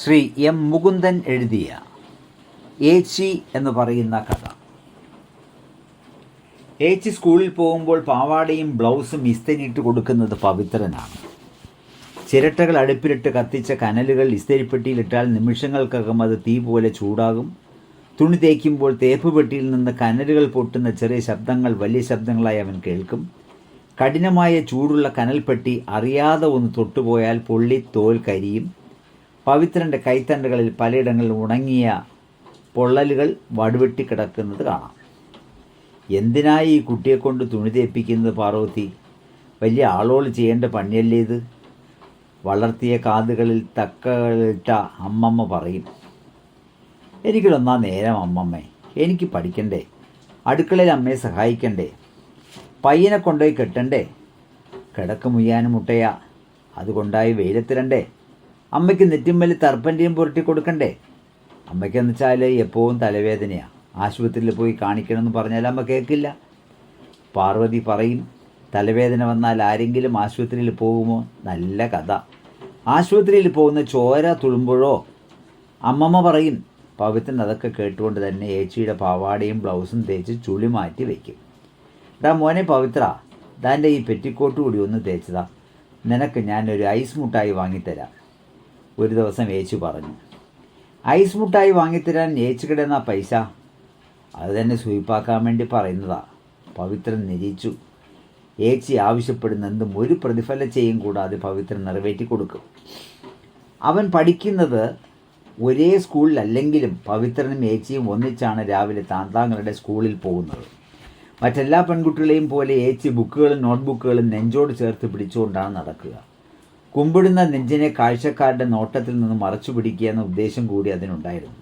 Shri M Mukundan എഴുതിയ ഏച്ചി എന്ന് പറയുന്ന കഥ. ഏച്ചി സ്കൂളിൽ പോകുമ്പോൾ പാവാടയും ബ്ലൗസും ഇസ്തിരിയിട്ട് കൊടുക്കുന്നത് പവിത്രനാണ്. ചിരട്ടകൾ അടുപ്പിലിട്ട് കത്തിച്ച കനലുകൾ ഇസ്തിരിപ്പെട്ടിയിലിട്ടാൽ നിമിഷങ്ങൾക്കകം അത് തീ പോലെ ചൂടാകും. തുണി തേക്കുമ്പോൾ തേപ്പ് പെട്ടിയിൽ നിന്ന് കനലുകൾ പൊട്ടുന്ന ചെറിയ ശബ്ദങ്ങൾ വലിയ ശബ്ദങ്ങളായി അവൻ കേൾക്കും. കഠിനമായ ചൂടുള്ള കനൽപ്പെട്ടി അറിയാതെ ഒന്ന് തൊട്ടുപോയാൽ പൊള്ളി തോൽ കരിയും. പവിത്രൻ്റെ കൈത്തണ്ടകളിൽ പലയിടങ്ങളിൽ ഉണങ്ങിയ പൊള്ളലുകൾ വടുവെട്ടി കിടക്കുന്നത് കാണാം. എന്തിനായി ഈ കുട്ടിയെക്കൊണ്ട് തുണി തേപ്പിക്കുന്നത് പാർവതി? വലിയ ആളോട് ചെയ്യേണ്ട പണിയല്ലേ ഇത്? വളർത്തിയ കാതുകളിൽ തക്കകളിട്ട അമ്മമ്മ പറയും. എനിക്കിതൊന്നാ നേരം അമ്മമ്മേ, എനിക്ക് പഠിക്കണ്ടേ, അടുക്കളയിൽ അമ്മയെ സഹായിക്കണ്ടേ, പയ്യനെ കൊണ്ടുപോയി കെട്ടണ്ടേ, കിടക്ക് മുയ്യാനും മുട്ടയാ, അതുകൊണ്ടായി വെയിലത്തിരണ്ടേ, അമ്മയ്ക്ക് നെറ്റിമ്മൽ തർപ്പൻ്റെയും പുരട്ടി കൊടുക്കണ്ടേ. അമ്മയ്ക്കെന്ന് വെച്ചാൽ എപ്പോഴും തലവേദനയാണ്, ആശുപത്രിയിൽ പോയി കാണിക്കണമെന്ന് പറഞ്ഞാൽ അമ്മ കേൾക്കില്ല. പാർവതി പറയും, തലവേദന വന്നാൽ ആരെങ്കിലും ആശുപത്രിയിൽ പോകുമോ? നല്ല കഥ. ആശുപത്രിയിൽ പോകുന്ന ചോര തുളുമ്പോഴോ? അമ്മമ്മ പറയും. പവിത്രൻ അതൊക്കെ കേട്ടുകൊണ്ട് തന്നെ ഏച്ചിയുടെ പാവാടയും ബ്ലൗസും തേച്ച് ചുളി മാറ്റി വയ്ക്കും. ഡാ മോനെ പവിത്ര, ദാൻ്റെ ഈ പെറ്റിക്കോട്ട് കൂടി ഒന്ന് തേച്ചതാ, നിനക്ക് ഞാനൊരു ഐസ് മുട്ടായി വാങ്ങിത്തരാം. ഒരു ദിവസം ഏച്ചി പറഞ്ഞു. ഐസ് മുട്ടായി വാങ്ങിത്തരാൻ ഏച്ചി കിടന്ന പൈസ അത് തന്നെ സ്വീപ്പാക്കാൻ വേണ്ടി പറയുന്നതാ. പവിത്രൻ നിരീച്ചു. ഏച്ചി ആവശ്യപ്പെടുന്ന എന്തും ഒരു പ്രതിഫലം ചെയ്യും കൂടാതെ പവിത്രൻ നിറവേറ്റി കൊടുക്കും. അവൻ പഠിക്കുന്നത് ഒരേ സ്കൂളിലല്ലെങ്കിലും പവിത്രനും ഏച്ചിയും ഒന്നിച്ചാണ് രാവിലെ താന്താങ്ങളുടെ സ്കൂളിൽ പോകുന്നത്. മറ്റെല്ലാ പെൺകുട്ടികളെയും പോലെ ഏച്ചി ബുക്കുകളും നോട്ട്ബുക്കുകളും നെഞ്ചോട് ചേർത്ത് പിടിച്ചുകൊണ്ടാണ് നടക്കുക. കുമ്പിടുന്ന നെഞ്ചിനെ കാഴ്ചക്കാരുടെ നോട്ടത്തിൽ നിന്ന് മറച്ചു പിടിക്കുക എന്ന ഉദ്ദേശം കൂടി അതിനുണ്ടായിരുന്നു.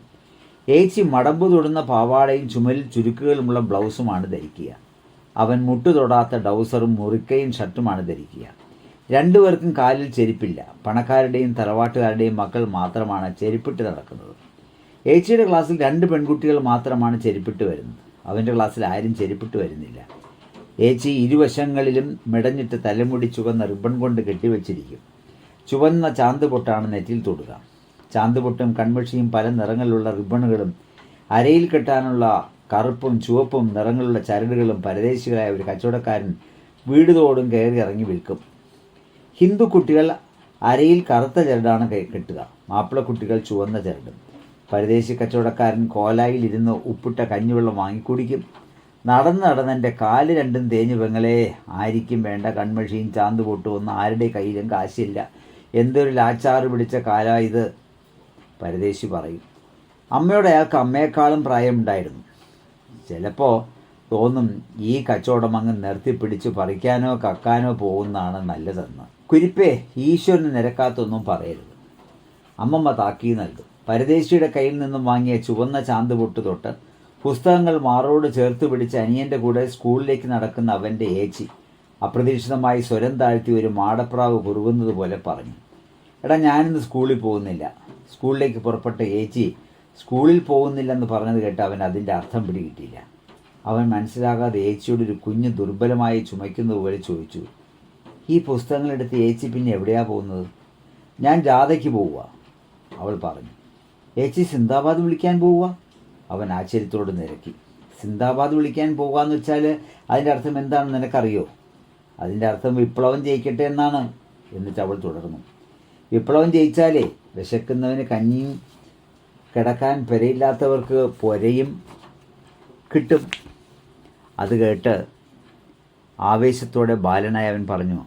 ഏച്ചി മടമ്പു തൊടുന്ന പാവാടയും ചുമലിൽ ചുരുക്കുകളുമുള്ള ബ്ലൗസുമാണ് ധരിക്കുക. അവൻ മുട്ടു തൊടാത്ത ഡൗസറും മുറിക്കയും ഷർട്ടുമാണ് ധരിക്കുക. രണ്ടുപേർക്കും കാലിൽ ചെരുപ്പില്ല. പണക്കാരുടെയും തറവാട്ടുകാരുടെയും മക്കൾ മാത്രമാണ് ചെരുപ്പിട്ട് നടക്കുന്നത്. ഏച്ചിയുടെ ക്ലാസ്സിൽ 2 പെൺകുട്ടികൾ മാത്രമാണ് ചെരുപ്പിട്ട് വരുന്നത്. അവൻ്റെ ക്ലാസ്സിൽ ആരും ചെരുപ്പിട്ട് വരുന്നില്ല. ഏച്ചി ഇരുവശങ്ങളിലും മിടഞ്ഞിട്ട് തലമുടി ചുവന്ന റിബൺ കൊണ്ട് കെട്ടിവെച്ചിരിക്കും. ചുവന്ന ചാന്തുപൊട്ടാണ് നെറ്റിൽ തൊടുക. ചാന്തുപൊട്ടും കൺമഷിയും പല നിറങ്ങളിലുള്ള റിബണുകളും അരയിൽ കെട്ടാനുള്ള കറുപ്പും ചുവപ്പും നിറങ്ങളുള്ള ചരടുകളും പരദേശികളായ ഒരു കച്ചവടക്കാരൻ വീട് തോടും കയറി ഇറങ്ങി വിൽക്കും. ഹിന്ദു കുട്ടികൾ അരയിൽ കറുത്ത ചരടാണ് കെട്ടുക, മാപ്പിളക്കുട്ടികൾ ചുവന്ന ചരടും. പരദേശി കച്ചവടക്കാരൻ കോലായിൽ ഇരുന്ന് ഉപ്പിട്ട കഞ്ഞിവെള്ളം വാങ്ങിക്കുടിക്കും. നടന്നെൻ്റെ കാല് രണ്ടും തേഞ്ഞു പെങ്ങളെ, ആയിരിക്കും വേണ്ട കൺമഷിയും ചാന്തുപൊട്ടും ഒന്നും ആരുടെ കയ്യിലും കാശില്ല, എന്തൊരു ലാച്ചാറ് പിടിച്ച കാലാ ഇത്, പരദേശി പറയും. അമ്മയോട് അയാൾക്ക് അമ്മയെക്കാളും പ്രായമുണ്ടായിരുന്നു. ചിലപ്പോൾ തോന്നും ഈ കച്ചവടം അങ്ങ് നിർത്തിപ്പിടിച്ച് പറിക്കാനോ കക്കാനോ പോകുന്നതാണ് നല്ലതെന്ന്. കുരിപ്പേ, ഈശ്വരന് നിരക്കാത്തൊന്നും പറയരുത്, അമ്മമ്മ താക്കീ നൽകും. പരദേശിയുടെ കയ്യിൽ നിന്നും വാങ്ങിയ ചുവന്ന ചാന്തുപൊട്ട് തൊട്ട് പുസ്തകങ്ങൾ മാറോട് ചേർത്ത് പിടിച്ച് അനിയൻ്റെ കൂടെ സ്കൂളിലേക്ക് നടക്കുന്ന അവൻ്റെ ഏച്ചി അപ്രതീക്ഷിതമായി സ്വരം താഴ്ത്തി ഒരു മാടപ്രാവ് കുറുകുന്നത് പോലെ പറഞ്ഞു. എടാ, ഞാനിന്ന് സ്കൂളിൽ പോകുന്നില്ല. സ്കൂളിലേക്ക് പുറപ്പെട്ട ഏച്ചി സ്കൂളിൽ പോകുന്നില്ലെന്ന് പറഞ്ഞത് കേട്ട് അവൻ അതിൻ്റെ അർത്ഥം പിടികിട്ടിയില്ല. അവൻ മനസ്സിലാകാതെ ഏച്ചിയോട് ഒരു കുഞ്ഞ് ദുർബലമായി ചുമയ്ക്കുന്നത് പോലെ ചോദിച്ചു, ഈ പുസ്തകങ്ങളെടുത്ത് ഏച്ചി പിന്നെ എവിടെയാണ് പോകുന്നത്? ഞാൻ ജാഥയ്ക്ക് പോവുക, അവൾ പറഞ്ഞു. ഏച്ചി സിന്ദാബാദ് വിളിക്കാൻ പോവുക? അവൻ ആശ്ചര്യത്തോട് നിരക്കി. സിന്ദാബാദ് വിളിക്കാൻ പോകുകയെന്ന് വെച്ചാൽ അതിൻ്റെ അർത്ഥം എന്താണെന്ന് നിനക്കറിയോ? അതിൻ്റെ അർത്ഥം വിപ്ലവം ജയിക്കട്ടെ എന്നാണ്. എന്നിട്ട് അവൾ തുടർന്നു. വിപ്ലവം ജയിച്ചാലേ വിശക്കുന്നവന് കഞ്ഞിയും കിടക്കാൻ പെരയില്ലാത്തവർക്ക് പൊരയും കിട്ടും. അത് കേട്ട് ആവേശത്തോടെ ബാലനായ അവൻ പറഞ്ഞു,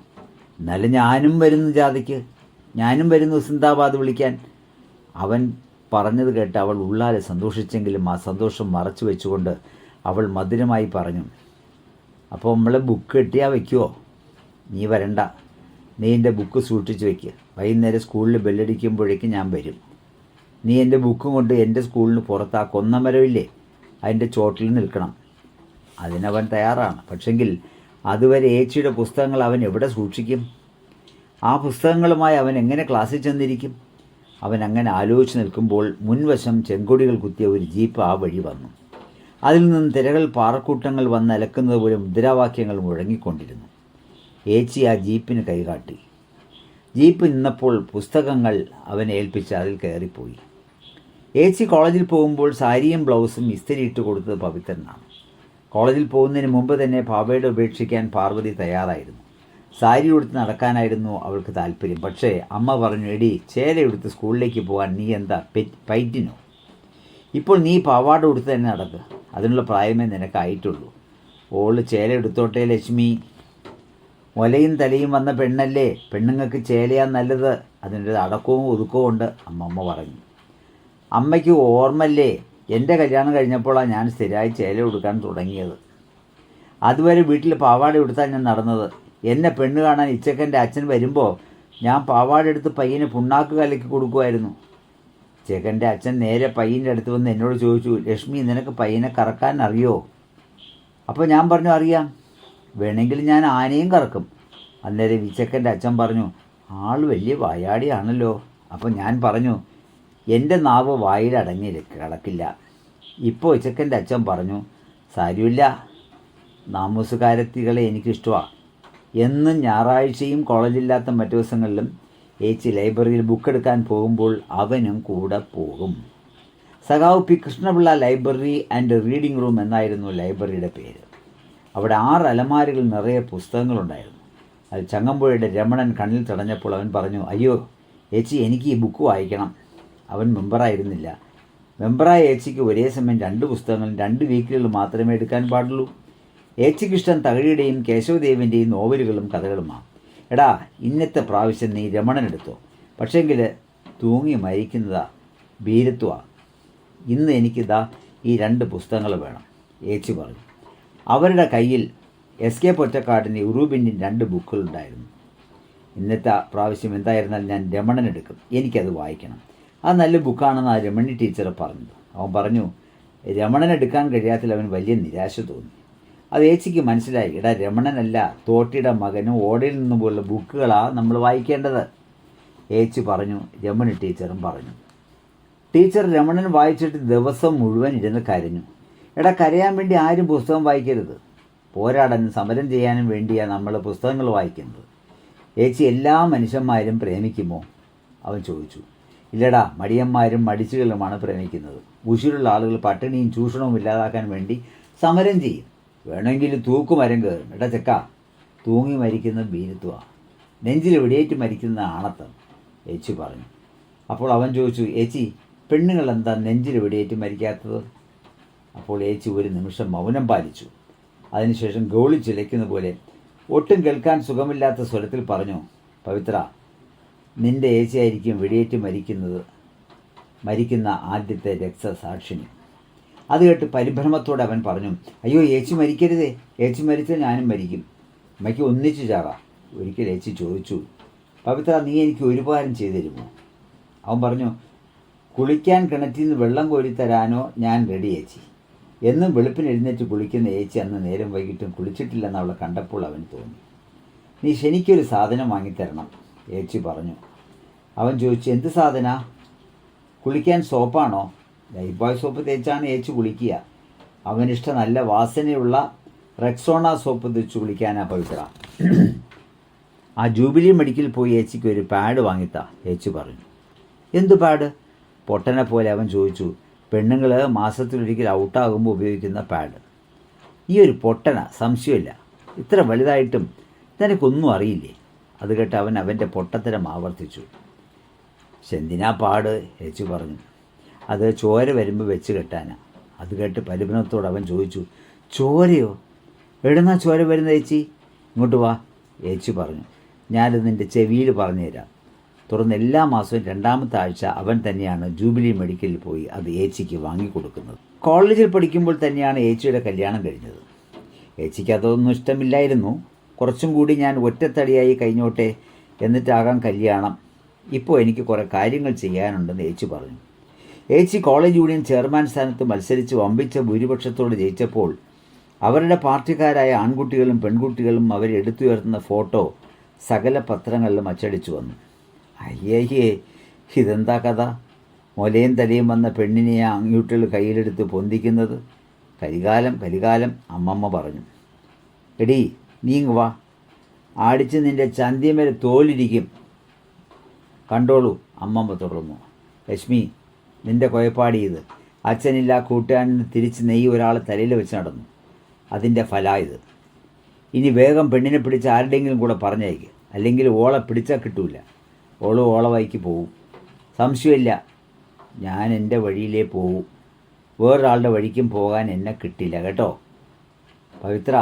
എന്നാലും ഞാനും വരുന്നു ജാഥയ്ക്ക്, ഞാനും വരുന്നു സിന്ദാബാദ് വിളിക്കാൻ. അവൻ പറഞ്ഞത് കേട്ട് അവൾ ഉള്ളാലെ സന്തോഷിച്ചെങ്കിലും ആ സന്തോഷം മറച്ചു വെച്ചുകൊണ്ട് അവൾ മധുരമായി പറഞ്ഞു, അപ്പോൾ നമ്മളെ ബുക്ക് കെട്ടിയാൽ വയ്ക്കുമോ? നീ വരണ്ട, നീ എൻ്റെ ബുക്ക് സൂക്ഷിച്ച് വയ്ക്കുക. വൈകുന്നേരം സ്കൂളിൽ ബെല്ലടിക്കുമ്പോഴേക്കും ഞാൻ വരും. നീ എൻ്റെ ബുക്കും കൊണ്ട് എൻ്റെ സ്കൂളിന് പുറത്ത് ആ കൊന്നമരമില്ലേ, അതിൻ്റെ ചോട്ടിൽ നിൽക്കണം. അതിനവൻ തയ്യാറാണ്. പക്ഷെങ്കിൽ അതുവരെ ഏച്ചിയുടെ പുസ്തകങ്ങൾ അവൻ എവിടെ സൂക്ഷിക്കും? ആ പുസ്തകങ്ങളുമായി അവൻ എങ്ങനെ ക്ലാസ്സിൽ ചെന്നിരിക്കും? അവൻ അങ്ങനെ ആലോചിച്ച് നിൽക്കുമ്പോൾ മുൻവശം ചെങ്കൊടികൾ കുത്തിയ ഒരു ജീപ്പ് ആ വഴി വന്നു. അതിൽ നിന്ന് തിരകൾ പാറക്കൂട്ടങ്ങൾ വന്ന് അലക്കുന്നത് പോലെ മുദ്രാവാക്യങ്ങൾ മുഴങ്ങിക്കൊണ്ടിരുന്നു. ഏച്ചി ആ ജീപ്പിന് കൈകാട്ടി. ജീപ്പ് നിന്നപ്പോൾ പുസ്തകങ്ങൾ അവനെ ഏൽപ്പിച്ച് അതിൽ കയറിപ്പോയി. ഏച്ചി കോളേജിൽ പോകുമ്പോൾ സാരിയും ബ്ലൗസും ഇസ്തിരിയിട്ട് കൊടുത്തത് പവിത്രനാണ്. കോളേജിൽ പോകുന്നതിന് മുമ്പ് തന്നെ പാവയുടെ ഉപേക്ഷിക്കാൻ പാർവതി തയ്യാറായിരുന്നു. സാരി ഉടുത്ത് നടക്കാനായിരുന്നു അവൾക്ക് താല്പര്യം. പക്ഷേ അമ്മ പറഞ്ഞു, എടി ചേലയെടുത്ത് സ്കൂളിലേക്ക് പോകാൻ നീ എന്താ പൈറ്റിനോ? ഇപ്പോൾ നീ പാവാട ഉടുത്ത് തന്നെ നടക്കുക, അതിനുള്ള പ്രായമേ നിനക്കായിട്ടുള്ളൂ. ഓള് ചേല എടുത്തോട്ടെ ലക്ഷ്മി, മുലയും തലയും വന്ന പെണ്ണല്ലേ, പെണ്ണുങ്ങൾക്ക് ചേലയാ നല്ലത്, അതിൻ്റെ അടക്കവും ഒതുക്കവും ഉണ്ട്, അമ്മമ്മ പറഞ്ഞു. അമ്മയ്ക്ക് ഓർമ്മല്ലേ, എൻ്റെ കല്യാണം കഴിഞ്ഞപ്പോഴാണ് ഞാൻ സ്ഥിരമായി ചേല ഉടുക്കാൻ തുടങ്ങിയത്. അതുവരെ വീട്ടിൽ പാവാട ഉടുത്താൽ ഞാൻ നടന്നത്. എന്നെ പെണ്ണ് കാണാൻ ഇച്ചക്കൻ്റെ അച്ഛൻ വരുമ്പോൾ ഞാൻ പാവാട എടുത്ത് പയ്യന് പുണ്ണാക്ക് കലക്കി കൊടുക്കുമായിരുന്നു. ഇച്ചക്കൻ്റെ അച്ഛൻ നേരെ പയ്യൻ്റെ അടുത്ത് വന്ന് എന്നോട് ചോദിച്ചു, ലക്ഷ്മി നിനക്ക് പയ്യനെ കറക്കാൻ അറിയോ? അപ്പോൾ ഞാൻ പറഞ്ഞു, അറിയാം, വേണമെങ്കിൽ ഞാൻ ആനയും കറക്കും. അന്നേരം ഇച്ചക്കൻ്റെ അച്ഛൻ പറഞ്ഞു, ആൾ വലിയ വായാടിയാണല്ലോ. അപ്പോൾ ഞാൻ പറഞ്ഞു, എൻ്റെ നാവ് വായിലടങ്ങി കിടക്കില്ല. ഇപ്പോൾ ഇച്ചക്കൻ്റെ അച്ഛൻ പറഞ്ഞു, സാരമില്ല, നാമൂസുകാരത്തികളെ എനിക്കിഷ്ടമാണ്. എന്നും ഞായറാഴ്ചയും കോളേജില്ലാത്ത മറ്റു ദിവസങ്ങളിലും ഏച്ചി ലൈബ്രറിയിൽ ബുക്ക് എടുക്കാൻ പോകുമ്പോൾ അവനും കൂടെ പോകും. സഖാവ് P Krishna Pillai library and reading room എന്നായിരുന്നു ലൈബ്രറിയുടെ പേര്. അവിടെ 6 അലമാരകൾ നിറയെ പുസ്തകങ്ങളുണ്ടായിരുന്നു. അത് ചങ്ങമ്പുഴയുടെ രമണൻ കണ്ണിൽ തടഞ്ഞപ്പോൾ അവൻ പറഞ്ഞു, അയ്യോ ഏച്ചി, എനിക്ക് ഈ ബുക്ക് വായിക്കണം. അവൻ മെമ്പറായിരുന്നില്ല. മെമ്പറായ ഏച്ചിക്ക് ഒരേ സമയം 2 പുസ്തകങ്ങളും 2 വീക്കിലുകൾ മാത്രമേ എടുക്കാൻ പാടുള്ളൂ. ഏച്ചിക്കിഷ്ടം തകഴിയുടെയും കേശവദേവിൻ്റെയും നോവലുകളും കഥകളുമാണ്. എടാ, ഇന്നത്തെ പ്രാവശ്യം നീ രമണൻ എടുത്തോ, പക്ഷേങ്കിൽ തൂങ്ങി മരിക്കുന്നതാ ഭീരത്വമാണ്. ഇന്ന് എനിക്കിതാ ഈ 2 പുസ്തകങ്ങൾ വേണം, ഏച്ചി പറഞ്ഞു. അവരുടെ കയ്യിൽ SK പൊറ്റക്കാടിൻ്റെ ഉറൂബിൻ്റെ 2 ബുക്കുകളുണ്ടായിരുന്നു. ഇന്നത്തെ പ്രാവശ്യം എന്തായിരുന്നാൽ ഞാൻ രമണൻ എടുക്കും, എനിക്കത് വായിക്കണം. അത് നല്ല ബുക്കാണെന്ന് ആ രമണി ടീച്ചർ പറഞ്ഞത്. അവൻ പറഞ്ഞു, രമണൻ എടുക്കാൻ കഴിയാത്തതിൽ അവൻ വലിയ നിരാശ തോന്നി. അത് ഏച്ചിക്ക് മനസ്സിലായി. എടാ, രമണനല്ല, തോട്ടിയുടെ മകനും ഓടയിൽ നിന്നും പോലുള്ള ബുക്കുകളാണ് നമ്മൾ വായിക്കേണ്ടത്, ഏച്ചി പറഞ്ഞു. രമണി ടീച്ചറും പറഞ്ഞു. ടീച്ചർ രമണൻ വായിച്ചിട്ട് ദിവസം മുഴുവൻ ഇരുന്ന് കരഞ്ഞു. എടാ, കരയാൻ വേണ്ടി ആരും പുസ്തകം വായിക്കരുത്. പോരാടാനും സമരം ചെയ്യാനും വേണ്ടിയാണ് നമ്മൾ പുസ്തകങ്ങൾ വായിക്കുന്നത്. ഏച്ചി, എല്ലാ മനുഷ്യന്മാരും പ്രേമിക്കുമോ? അവൻ ചോദിച്ചു. ഇല്ലടാ, മടിയന്മാരും മടിച്ചുകളുമാണ് പ്രേമിക്കുന്നത്. ഉശിരുള്ള ആളുകൾ പട്ടിണിയും ചൂഷണവും ഇല്ലാതാക്കാൻ വേണ്ടി സമരം ചെയ്യും. വേണമെങ്കിൽ തൂക്കുമരം കയറും. എടാ ചെക്ക, തൂങ്ങി മരിക്കുന്ന ഭീരുത്വമാണ്, നെഞ്ചിൽ വെടിയേറ്റ് മരിക്കുന്ന ആണത്തം, ഏച്ചി പറഞ്ഞു. അപ്പോൾ അവൻ ചോദിച്ചു, ഏച്ചി, പെണ്ണുങ്ങൾ എന്താ നെഞ്ചിൽ വെടിയേറ്റ് മരിക്കാത്തത്? അപ്പോൾ ഏച്ചി ഒരു നിമിഷം മൗനം പാലിച്ചു. അതിനുശേഷം ഗോളി ചിലയ്ക്കുന്ന പോലെ ഒട്ടും കേൾക്കാൻ സുഖമില്ലാത്ത സ്വരത്തിൽ പറഞ്ഞു, പവിത്ര, നിൻ്റെ ഏച്ചിയായിരിക്കും വെടിയേറ്റ് മരിക്കുന്ന ആദ്യത്തെ രക്തസാക്ഷിണി. അത് കേട്ട് പരിഭ്രമത്തോടെ അവൻ പറഞ്ഞു, അയ്യോ ഏച്ചി മരിക്കരുതേ, ഏച്ചി മരിച്ചാൽ ഞാനും മരിക്കും, അമ്മയ്ക്ക് ഒന്നിച്ചു ചാകാം. ഒരിക്കൽ ഏച്ചി ചോദിച്ചു, പവിത്ര, നീ എനിക്ക് ഒരു ഉപകാരം ചെയ്തു തരുമോ? അവൻ പറഞ്ഞു, കുളിക്കാൻ കിണറ്റിൽ നിന്ന് വെള്ളം കോരിത്തരാനോ ഞാൻ റെഡി ഏച്ചി. എന്നും വെളുപ്പിന് എഴുന്നേറ്റ് കുളിക്കുന്ന ഏച്ചി അന്ന് നേരം വൈകിട്ടും കുളിച്ചിട്ടില്ലെന്ന് അവളെ കണ്ടപ്പോൾ അവന് തോന്നി. നീ ശനിക്കൊരു സാധനം വാങ്ങിത്തരണം, ഏച്ചി പറഞ്ഞു. അവൻ ചോദിച്ചു, എന്ത് സാധന? കുളിക്കാൻ സോപ്പാണോ? ലൈഫ് ബോയ് സോപ്പ് തേച്ചാണ് ഏച്ചി കുളിക്കുക. അവനിഷ്ടം നല്ല വാസനയുള്ള റെക്സോണ സോപ്പ് തേച്ച് കുളിക്കാനാ പവിത്ര. ആ ജൂബിലി മെഡിക്കൽ പോയി ഏച്ചിക്ക് ഒരു പാഡ് വാങ്ങിത്താ, ഏച്ചി പറഞ്ഞു. എന്തു പാഡ്? പൊട്ടനെ പോലെ അവൻ ചോദിച്ചു. പെണ്ണുങ്ങൾ മാസത്തിലൊരിക്കൽ ഔട്ടാകുമ്പോൾ ഉപയോഗിക്കുന്ന പാഡ്. ഈ ഒരു പൊട്ടന, സംശയമില്ല, ഇത്ര വലുതായിട്ടും നിനക്കൊന്നും അറിയില്ലേ? അത് കേട്ട് അവൻ അവൻ്റെ പൊട്ടത്തരം ആവർത്തിച്ചു. എന്തിനാ പാട്? ഏച്ചി പറഞ്ഞു. അത് ചോര വരുമ്പോൾ വെച്ച് കെട്ടാനാ. അത് കേട്ട് പരിഭ്രമത്തോട് അവൻ ചോദിച്ചു, ചോരയോ? എവിടുന്നാ ചോര വരുന്ന ഏച്ചി? ഇങ്ങോട്ട് വാ, ഏച്ചി പറഞ്ഞു. ഞാനത് നിൻ്റെ ചെവിയിൽ പറഞ്ഞു തരാം. തുടർന്ന് എല്ലാ മാസവും 2ാമത്തെ ആഴ്ച അവൻ തന്നെയാണ് ജൂബിലി മെഡിക്കലിൽ പോയി അത് ഏച്ചിക്ക് വാങ്ങിക്കൊടുക്കുന്നത്. കോളേജിൽ പഠിക്കുമ്പോൾ തന്നെയാണ് ഏച്ചിയുടെ കല്യാണം കഴിഞ്ഞത്. ഏച്ചിക്ക് അതൊന്നും ഇഷ്ടമില്ലായിരുന്നു. കുറച്ചും കൂടി ഞാൻ ഒറ്റത്തടിയായി കഴിഞ്ഞോട്ടെ, എന്നിട്ടാകാം കല്യാണം. ഇപ്പോൾ എനിക്ക് കുറേ കാര്യങ്ങൾ ചെയ്യാനുണ്ടെന്ന് ഏച്ചി പറഞ്ഞു. ഏച്ചി കോളേജ് യൂണിയൻ ചെയർമാൻ സ്ഥാനത്ത് മത്സരിച്ച് വമ്പിച്ച ഭൂരിപക്ഷത്തോട് ജയിച്ചപ്പോൾ അവരുടെ പാർട്ടിക്കാരായ ആൺകുട്ടികളും പെൺകുട്ടികളും അവരെടുത്തുയർത്തുന്ന ഫോട്ടോ സകല പത്രങ്ങളിലും അച്ചടിച്ചു വന്നു. അയ്യേ, ഇതെന്താ കഥ? മുലയും തലയും വന്ന പെണ്ണിനെ ആൺകുട്ടികൾ കയ്യിലെടുത്ത് പൊന്തിക്കുന്നത്. കരികാലം, അമ്മമ്മ പറഞ്ഞു. എടീ, നീങ്ങ് വാ, ആടിച്ച് നിൻ്റെ ചന്തിമേൽ തോലിരിക്കും. കണ്ടോളൂ, അമ്മമ്മ തുടർന്നു. ലക്ഷ്മി, നിന്റെ കുഴപ്പാടി ഇത്. അച്ഛനില്ല കൂട്ടുകാരന് തിരിച്ച് നെയ്യ് ഒരാൾ തലയിൽ വെച്ച് നടന്നു. അതിൻ്റെ ഫലായത്. ഇനി വേഗം പെണ്ണിനെ പിടിച്ച് ആരുടെയെങ്കിലും കൂടെ പറഞ്ഞയക്ക്, അല്ലെങ്കിൽ ഓളെ പിടിച്ചാൽ കിട്ടൂല. ഓളെ വഴിക്ക് പോവും. സംശയമില്ല, ഞാൻ എൻ്റെ വഴിയിലേ പോവും. വേറൊരാളുടെ വഴിക്കും പോകാൻ എന്നെ കിട്ടില്ല കേട്ടോ. പവിത്ര,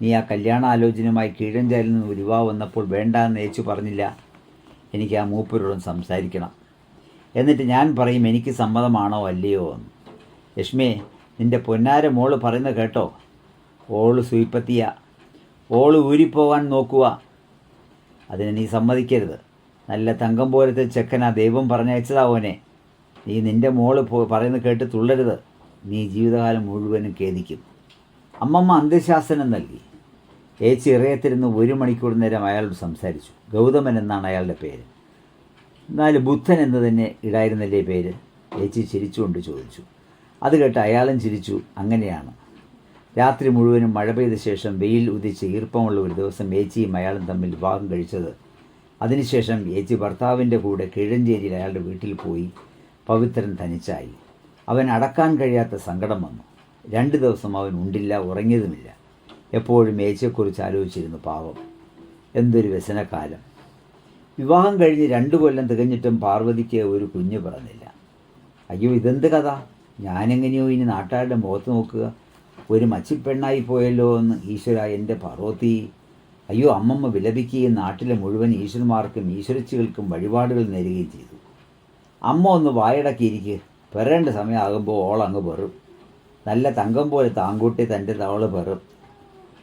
നീ ആ കല്യാണാലോചനയുമായി കീഴഞ്ചേരിൽ നിന്ന് ഉരുവാ വന്നപ്പോൾ വേണ്ടാന്ന് ഏച്ചു പറഞ്ഞില്ല? എനിക്ക് ആ മൂപ്പരോടും സംസാരിക്കണം. എന്നിട്ട് ഞാൻ പറയും എനിക്ക് സമ്മതമാണോ അല്ലയോ എന്ന്. ലക്ഷ്മി, നിൻ്റെ പൊന്നാര മോള് പറയുന്നത് കേട്ടോ. ഓള് സൂയിപ്പത്തിയ. ഓള് ഊരിപ്പോകാൻ നോക്കുക. അതിന് നീ സമ്മതിക്കരുത്. നല്ല തങ്കം പോലത്തെ ചെക്കനാ ദൈവം പറഞ്ഞയച്ചതാവോനെ. നീ നിൻ്റെ മോള് പറയുന്നത് കേട്ട് തുള്ളരുത്. നീ ജീവിതകാലം മുഴുവനും ഖേദിക്കും. അമ്മമ്മ അന്ത്യശാസനം നൽകി. ഏച്ചി ഇറയത്തിരുന്ന് 1 മണിക്കൂർ നേരം അയാളോട് സംസാരിച്ചു. ഗൗതമൻ എന്നാണ് അയാളുടെ പേര്. എന്നാലും ബുദ്ധൻ എന്ന് തന്നെ ഇടായിരുന്നല്ലേ പേര്? ഏച്ചി ചിരിച്ചുകൊണ്ട് ചോദിച്ചു. അത് കേട്ട് അയാളും ചിരിച്ചു. അങ്ങനെയാണ്. രാത്രി മുഴുവനും മഴ പെയ്ത ശേഷം വെയിൽ ഉദിച്ച് ഈർപ്പമുള്ള ഒരു ദിവസം ഏച്ചിയും അയാളും തമ്മിൽ വിവാഹം കഴിച്ചത്. അതിനുശേഷം ഏച്ചി ഭർത്താവിൻ്റെ കൂടെ കിഴഞ്ചേരിയിൽ അയാളുടെ വീട്ടിൽ പോയി. പവിത്രൻ തനിച്ചായി. അവൻ അടക്കാൻ കഴിയാത്ത സങ്കടം വന്നു. 2 ദിവസം അവൻ ഉണ്ടില്ല, ഉറങ്ങിയതുമില്ല. എപ്പോഴും ഏച്ചിയെക്കുറിച്ച് ആലോചിച്ചിരുന്നു. പാവം, എന്തൊരു വ്യസനക്കാലം. വിവാഹം കഴിഞ്ഞ് 2 കൊല്ലം തികഞ്ഞിട്ടും പാർവതിക്ക് ഒരു കുഞ്ഞ് പറഞ്ഞില്ല. അയ്യോ, ഇതെന്ത് കഥ? ഞാനെങ്ങനെയോ ഇനി നാട്ടുകാരുടെ മുഖത്ത് നോക്കുക? ഒരു മച്ചിപ്പെണ്ണായി പോയല്ലോ എന്ന്. ഈശ്വര, എൻ്റെ പാർവതി. അയ്യോ, അമ്മമ്മ വിലപിക്കുകയും നാട്ടിലെ മുഴുവൻ ഈശ്വരന്മാർക്കും ഈശ്വരച്ചികൾക്കും വഴിപാടുകൾ നേരുകയും ചെയ്തു. അമ്മ ഒന്ന് വായടക്കിയിരിക്കുക. പെറേണ്ട സമയമാകുമ്പോൾ ഓളങ്ങ് പെറും. നല്ല തങ്കം പോലെ താങ്കൂട്ടി തൻ്റെ തവള് പെറും.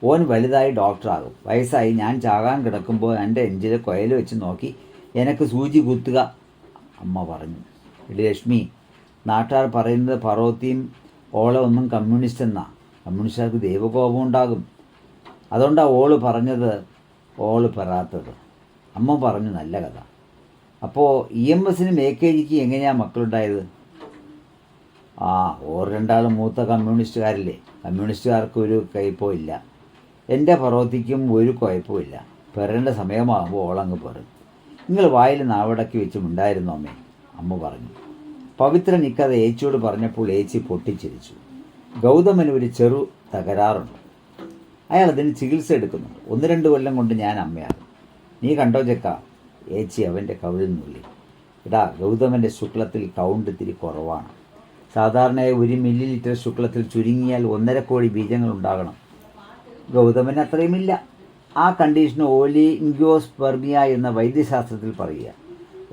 ഓൻ വലുതായി ഡോക്ടറാകും. വയസ്സായി ഞാൻ ചാകാൻ കിടക്കുമ്പോൾ എൻ്റെ എഞ്ചിൽ കൊയൽ വെച്ച് നോക്കി എനിക്ക് സൂചി കുത്തുക, അമ്മ പറഞ്ഞു. എടി ലക്ഷ്മി, നാട്ടുകാർ പറയുന്നത് പാർവതിയും ഓളെ ഒന്നും കമ്മ്യൂണിസ്റ്റ് എന്നാ. കമ്മ്യൂണിസ്റ്റുകാർക്ക് ദൈവകോപം ഉണ്ടാകും. അതുകൊണ്ടാണ് ഓള് പറഞ്ഞത് ഓള് പെറാത്തത്. അമ്മ പറഞ്ഞു. നല്ല കഥ. അപ്പോൾ EMSനും AKGക്ക് എങ്ങനെയാണ് മക്കളുണ്ടായത്? ഓർ 2 മൂത്ത കമ്മ്യൂണിസ്റ്റുകാരില്ലേ. കമ്മ്യൂണിസ്റ്റുകാർക്ക് ഒരു കയ്പോ ഇല്ല. എൻ്റെ പാർവതിക്കും ഒരു കുഴപ്പമില്ല. പെറേണ്ട സമയമാകുമ്പോൾ ഓളങ്ങ് പെറും. നിങ്ങൾ വായിൽ നാവടക്കി വെച്ചും ഉണ്ടായിരുന്നു അമ്മേ, അമ്മ പറഞ്ഞു. പവിത്രൻ ഇക്കഥ ഏച്ചിയോട് പറഞ്ഞപ്പോൾ ഏച്ചി പൊട്ടിച്ചിരിച്ചു. ഗൗതമന് ഒരു ചെറു തകരാറുണ്ട്. അയാൾ അതിന് ചികിത്സ എടുക്കുന്നുണ്ട്. 1-2 കൊല്ലം കൊണ്ട് ഞാൻ അമ്മയാകും. നീ കണ്ടോ ചെക്ക? ഏച്ചി അവൻ്റെ കവിളിൽ നുള്ളി. ഇടാ, ഗൗതമൻ്റെ ശുക്ലത്തിൽ കൗണ്ട് ഇത്തിരി കുറവാണ്. സാധാരണയായി 1 മില്ലി ശുക്ലത്തിൽ ചുരുങ്ങിയാൽ 1.5 കോടി ബീജങ്ങൾ ഉണ്ടാകണം. ഗൗതമന് അത്രയുമില്ല. ആ കണ്ടീഷന് ഓലിംഗ്യോസ്പെർമിയ എന്ന വൈദ്യശാസ്ത്രത്തിൽ പറയുക.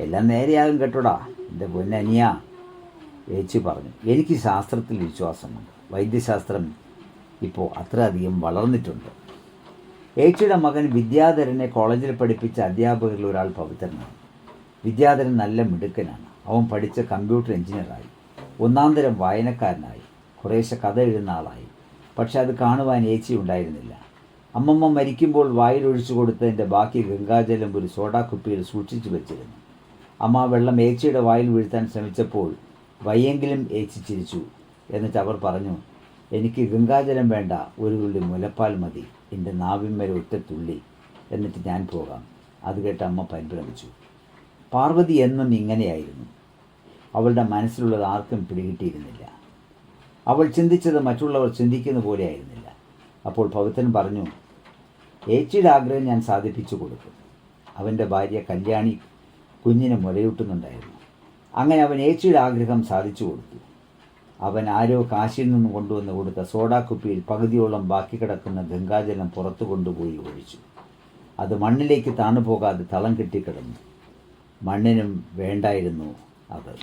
എല്ലാം നേരെയാകും കേട്ടോടാ എൻ്റെ പൊന്നനിയ, ഏച്ചി പറഞ്ഞു. എനിക്ക് ശാസ്ത്രത്തിൽ വിശ്വാസമുണ്ട്. വൈദ്യശാസ്ത്രം ഇപ്പോൾ അത്രയധികം വളർന്നിട്ടുണ്ട്. ഏച്ചിയുടെ മകൻ വിദ്യാധരനെ കോളേജിൽ പഠിപ്പിച്ച അധ്യാപകരിൽ ഒരാൾ പവിത്രനാണ്. വിദ്യാധരൻ നല്ല മിടുക്കനാണ്. അവൻ പഠിച്ച കമ്പ്യൂട്ടർ എഞ്ചിനീയറായി. 1-ാം തരം വായനക്കാരനായി. കുറേശ്ശെ കഥ എഴുതുന്ന ആളായി. പക്ഷെ അത് കാണുവാൻ ഏച്ചി ഉണ്ടായിരുന്നില്ല. അമ്മമ്മ മരിക്കുമ്പോൾ വായിലൊഴിച്ചു കൊടുത്തതിൻ്റെ ബാക്കി ഗംഗാജലം ഒരു സോഡാ കുപ്പിയിൽ സൂക്ഷിച്ചു വെച്ചിരുന്നു. അമ്മ വെള്ളം ഏച്ചിയുടെ വായിൽ വീഴ്ത്താൻ ശ്രമിച്ചപ്പോൾ വയ്യെങ്കിലും ഏച്ചി ചിരിച്ചു. എന്നിട്ട് അവർ പറഞ്ഞു, എനിക്ക് ഗംഗാജലം വേണ്ട, ഒരു തുള്ളി മുലപ്പാൽ മതി. എൻ്റെ നാവിന്മേൽ ഒറ്റ തുള്ളി, എന്നിട്ട് ഞാൻ പോകാം. അത് കേട്ട് അമ്മ പരിഭ്രമിച്ചു. പാർവതി എന്നും ഇങ്ങനെയായിരുന്നു. അവളുടെ മനസ്സിലുള്ളത് ആർക്കും പിടികിട്ടിയിരുന്നില്ല. അവൾ ചിന്തിച്ചത് മറ്റുള്ളവർ ചിന്തിക്കുന്ന പോലെ ആയിരുന്നില്ല. അപ്പോൾ പവിത്രൻ പറഞ്ഞു, ഏച്ചിയുടെ ആഗ്രഹം ഞാൻ സാധിപ്പിച്ചു കൊടുക്കും. അവൻ്റെ ഭാര്യ കല്യാണി കുഞ്ഞിനെ മുലയൂട്ടുന്നുണ്ടായിരുന്നു. അങ്ങനെ അവൻ ഏച്ചിയുടെ ആഗ്രഹം സാധിച്ചു കൊടുത്തു. അവൻ ആരോ കാശിയിൽ നിന്നും കൊണ്ടുവന്ന് കൊടുത്ത സോഡാ കുപ്പിയിൽ പകുതിയോളം ബാക്കി കിടക്കുന്ന ഗംഗാജലം പുറത്തു കൊണ്ടുപോയി ഒഴിച്ചു. അത് മണ്ണിലേക്ക് താണുപോകാതെ തളം കെട്ടിക്കിടന്നു. മണ്ണിനും വേണ്ടായിരുന്നു അത്.